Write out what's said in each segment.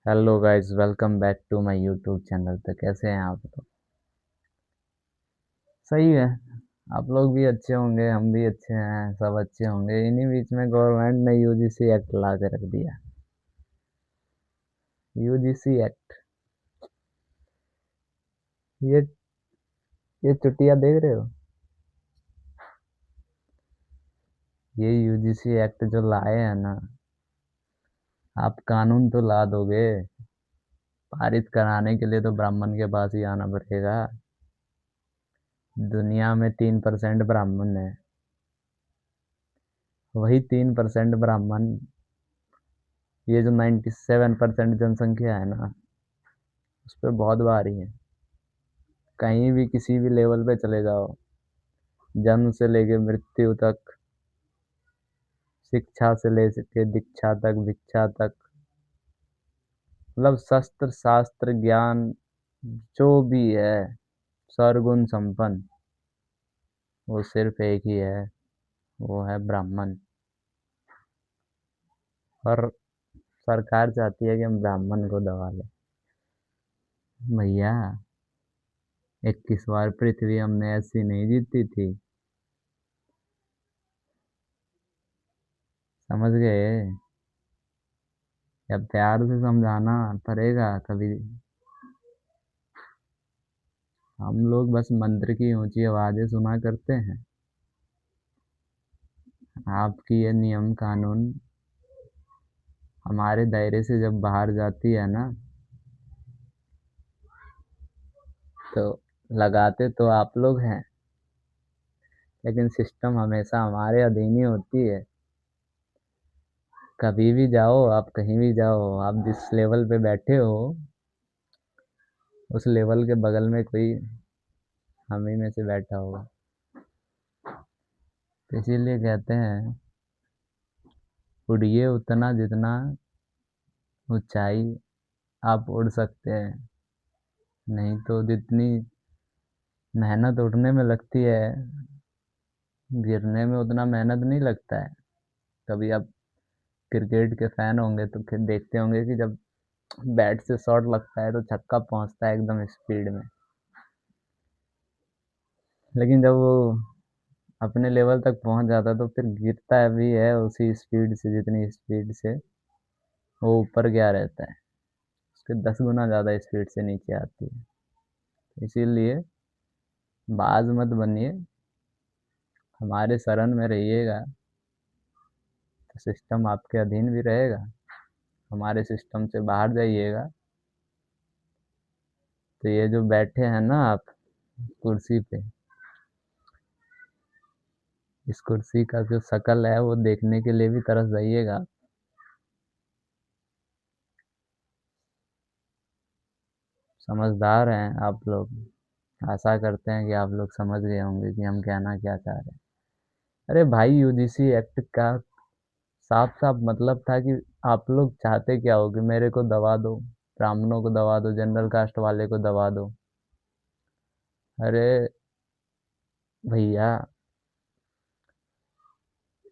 Hello guys, welcome back to my YouTube channel. तो कैसे हैं आप? तो सही है। आप लोग भी अच्छे होंगे, हम भी अच्छे हैं, सब अच्छे होंगे। इन्हीं बीच में गवर्नमेंट ने यूजीसी एक्ट ला के रख दिया। UGC act. ये ये चुटिया देख रहे हो? ये यूजीसी एक्ट जो लाए हैं ना, आप कानून तो ला दोगे, पारित कराने के लिए तो ब्राह्मण के पास ही आना पड़ेगा। दुनिया में 3% ब्राह्मण है। वही 3% ब्राह्मण, ये जो 97% जनसंख्या है ना, उस पर बहुत भारी है। कहीं भी किसी भी लेवल पे चले जाओ, जन्म से लेके मृत्यु तक, शिक्षा से लेके दीक्षा तक, भिक्षा तक, मतलब शस्त्र शास्त्र ज्ञान जो भी है, सर्वगुण संपन्न, वो सिर्फ एक ही है, वो है ब्राह्मण। और सरकार चाहती है कि हम ब्राह्मण को दबा लें। भैया, 21 बार पृथ्वी हमने ऐसी नहीं जीती थी। समझ गए? या प्यार से समझाना पड़ेगा कभी। हम लोग बस मंत्र की ऊंची आवाजें सुना करते हैं। आपकी ये नियम कानून हमारे दायरे से जब बाहर जाती है ना, तो लगाते तो आप लोग हैं, लेकिन सिस्टम हमेशा हमारे अधीन ही होती है। कभी भी जाओ आप, कहीं भी जाओ आप, जिस लेवल पे बैठे हो उस लेवल के बगल में कोई हम ही में से बैठा होगा। तो इसीलिए कहते हैं, उड़िए उतना जितना ऊंचाई आप उड़ सकते हैं। नहीं तो जितनी मेहनत उड़ने में लगती है, गिरने में उतना मेहनत नहीं लगता है। कभी आप क्रिकेट के फैन होंगे तो फिर देखते होंगे कि जब बैट से शॉट लगता है तो छक्का पहुंचता है एकदम स्पीड में, लेकिन जब वो अपने लेवल तक पहुंच जाता है तो फिर गिरता है भी है उसी स्पीड से, जितनी स्पीड से वो ऊपर गया रहता है, उसके 10 गुना ज़्यादा स्पीड से नीचे आती है। इसीलिए बाज मत बनिए, हमारे शरण में रहिएगा तो सिस्टम आपके अधीन भी रहेगा। हमारे सिस्टम से बाहर जाइएगा तो ये जो बैठे हैं ना आप कुर्सी पे, इस कुर्सी का जो शकल है वो देखने के लिए भी तरस जाइएगा। समझदार हैं आप लोग। आशा करते हैं कि आप लोग समझ गए होंगे कि हम कहना क्या चाह रहे हैं। अरे भाई, यूजीसी एक्ट का साफ साफ मतलब था कि आप लोग चाहते क्या हो, कि मेरे को दबा दो, ब्राह्मणों को दबा दो, जनरल कास्ट वाले को दबा दो। अरे भैया,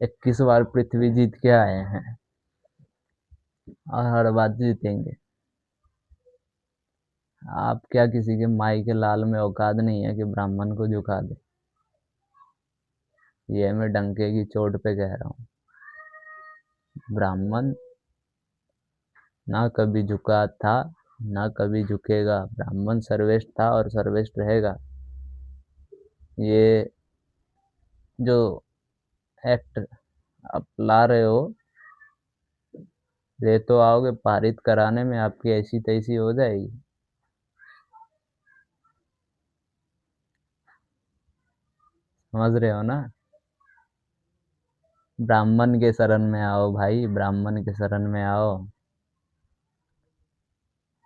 21 बार पृथ्वी जीत के आए हैं और हर बार जीतेंगे। आप क्या किसी के माई के लाल में औकात नहीं है कि ब्राह्मण को झुका दे? ये मैं डंके की चोट पे कह रहा हूँ। ब्राह्मण ना कभी झुका था, ना कभी झुकेगा। ब्राह्मण सर्वश्रेष्ठ था और सर्वश्रेष्ठ रहेगा। ये जो एक्ट आप ला रहे हो, ले तो आओगे, पारित कराने में आपकी ऐसी तैसी हो जाएगी। समझ रहे हो ना? ब्राह्मण के शरण में आओ भाई, ब्राह्मण के शरण में आओ।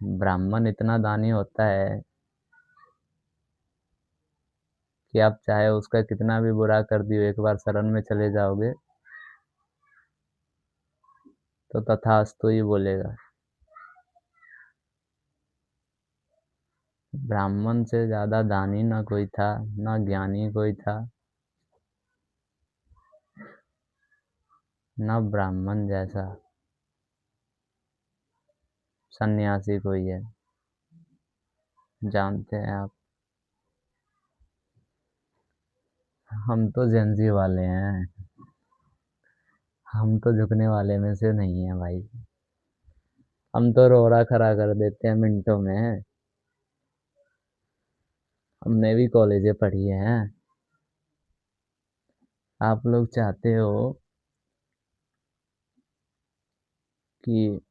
ब्राह्मण इतना दानी होता है कि आप चाहे उसका कितना भी बुरा कर दियो, एक बार शरण में चले जाओगे तो तथास्तु ही बोलेगा। ब्राह्मण से ज्यादा दानी ना कोई था, ना ज्ञानी कोई था, ना ब्राह्मण जैसा। सन्यासी कोई है, जानते हैं आप? हम तो जेंजी वाले हैं, हम तो झुकने वाले में से नहीं है भाई। हम तो रोड़ा खड़ा कर देते हैं मिनटों में। हमने भी कॉलेजें पढ़ी हैं। आप लोग चाहते हो कि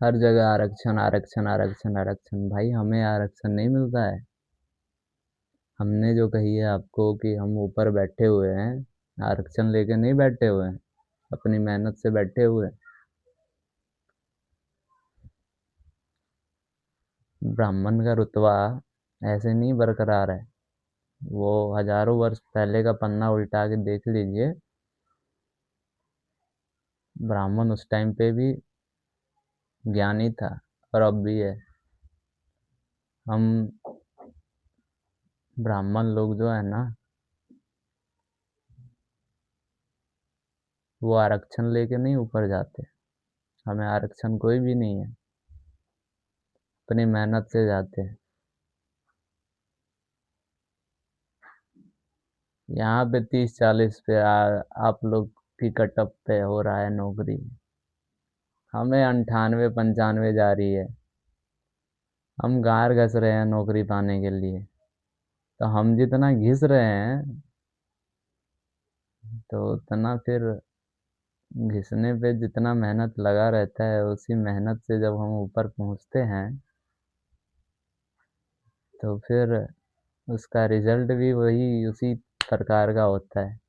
हर जगह आरक्षण आरक्षण आरक्षण आरक्षण। भाई हमें आरक्षण नहीं मिलता है। हमने जो कही है आपको कि हम ऊपर बैठे हुए हैं, आरक्षण लेके नहीं बैठे हुए हैं, अपनी मेहनत से बैठे हुए हैं। ब्राह्मण का रुतबा ऐसे नहीं बरकरार है। वो हजारों वर्ष पहले का पन्ना उल्टा के देख लीजिए। ब्राह्मण उस टाइम पे भी ज्ञानी था और अब भी है। हम ब्राह्मण लोग जो है ना, वो आरक्षण लेके नहीं ऊपर जाते। हमें आरक्षण कोई भी नहीं है, अपनी मेहनत से जाते हैं। यहाँ पे 30-40 पे आप लोग की कटअप पे हो रहा है नौकरी। हमें 98-95 जा रही है। हम गार घस रहे हैं नौकरी पाने के लिए। तो हम जितना घिस रहे हैं, तो उतना फिर घिसने पे जितना मेहनत लगा रहता है, उसी मेहनत से जब हम ऊपर पहुंचते हैं, तो फिर उसका रिजल्ट भी वही उसी प्रकार का होता है।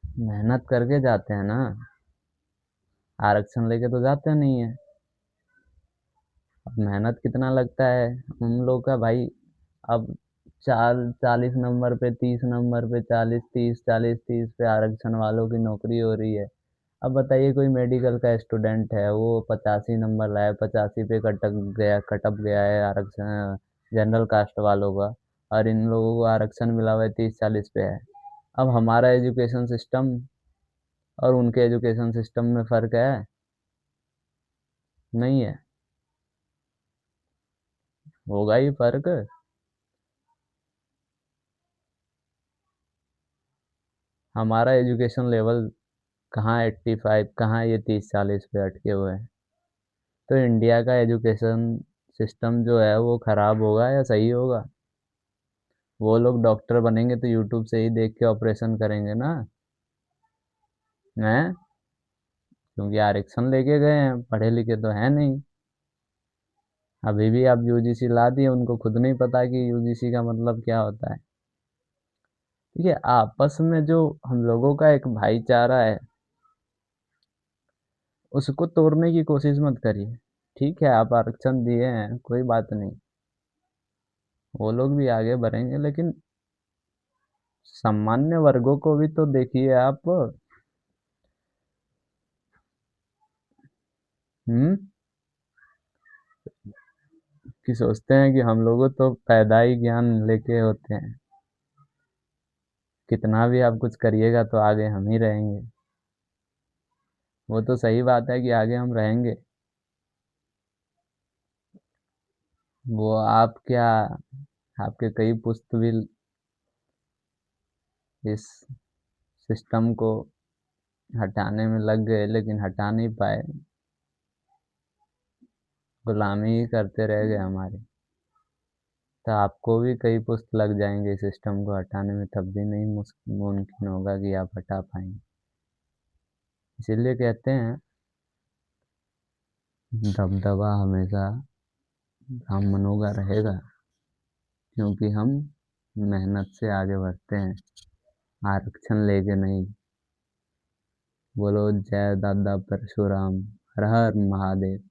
मेहनत करके जाते हैं ना, आरक्षण लेके तो जाते नहीं है। अब मेहनत कितना लगता है हम लोग का भाई। अब 40 नंबर पे, 30 नंबर पे, 40-30, 40-30 पे आरक्षण वालों की नौकरी हो रही है। अब बताइए कोई मेडिकल का स्टूडेंट है, वो 85 नंबर लाया, 85 पे कटअप गया है आरक्षण जनरल कास्ट वालों का, और इन लोगों को आरक्षण मिला हुआ है 30-40 पे है। अब हमारा एजुकेशन सिस्टम और उनके एजुकेशन सिस्टम में फ़र्क है? नहीं है। होगा ही फ़र्क। हमारा एजुकेशन लेवल कहाँ 85, कहाँ ये 30-40 पे अटके हुए हैं। तो इंडिया का एजुकेशन सिस्टम जो है वो ख़राब होगा या सही होगा? वो लोग डॉक्टर बनेंगे तो यूट्यूब से ही देख के ऑपरेशन करेंगे ना। हैं? क्योंकि आरक्षण लेके गए हैं, पढ़े लिखे तो हैं नहीं। अभी भी आप यूजीसी ला दिए, उनको खुद नहीं पता कि यूजीसी का मतलब क्या होता है। ठीक है, आपस में जो हम लोगों का एक भाईचारा है, उसको तोड़ने की कोशिश मत करिए। ठीक है, आप आरक्षण दिए हैं, कोई बात नहीं, वो लोग भी आगे बढ़ेंगे, लेकिन सामान्य वर्गों को भी तो देखिए आप। हम्म। कि सोचते हैं कि हम लोगों तो पैदा ही ज्ञान लेके होते हैं, कितना भी आप कुछ करिएगा तो आगे हम ही रहेंगे। वो तो सही बात है कि आगे हम रहेंगे। वो आप क्या, आपके कई पुस्त भी इस सिस्टम को हटाने में लग गए, लेकिन हटा नहीं पाए। गुलामी ही करते रह गए हमारी। तो आपको भी कई पुस्त लग जाएंगे सिस्टम को हटाने में, तब भी नहीं मुमकिन होगा कि आप हटा पाएंगे। इसीलिए कहते हैं दबदबा हमेशा ब्राह्मणों का रहेगा, क्योंकि हम मेहनत से आगे बढ़ते हैं, आरक्षण लेके नहीं। बोलो जय दादा परशुराम, हर हर महादेव।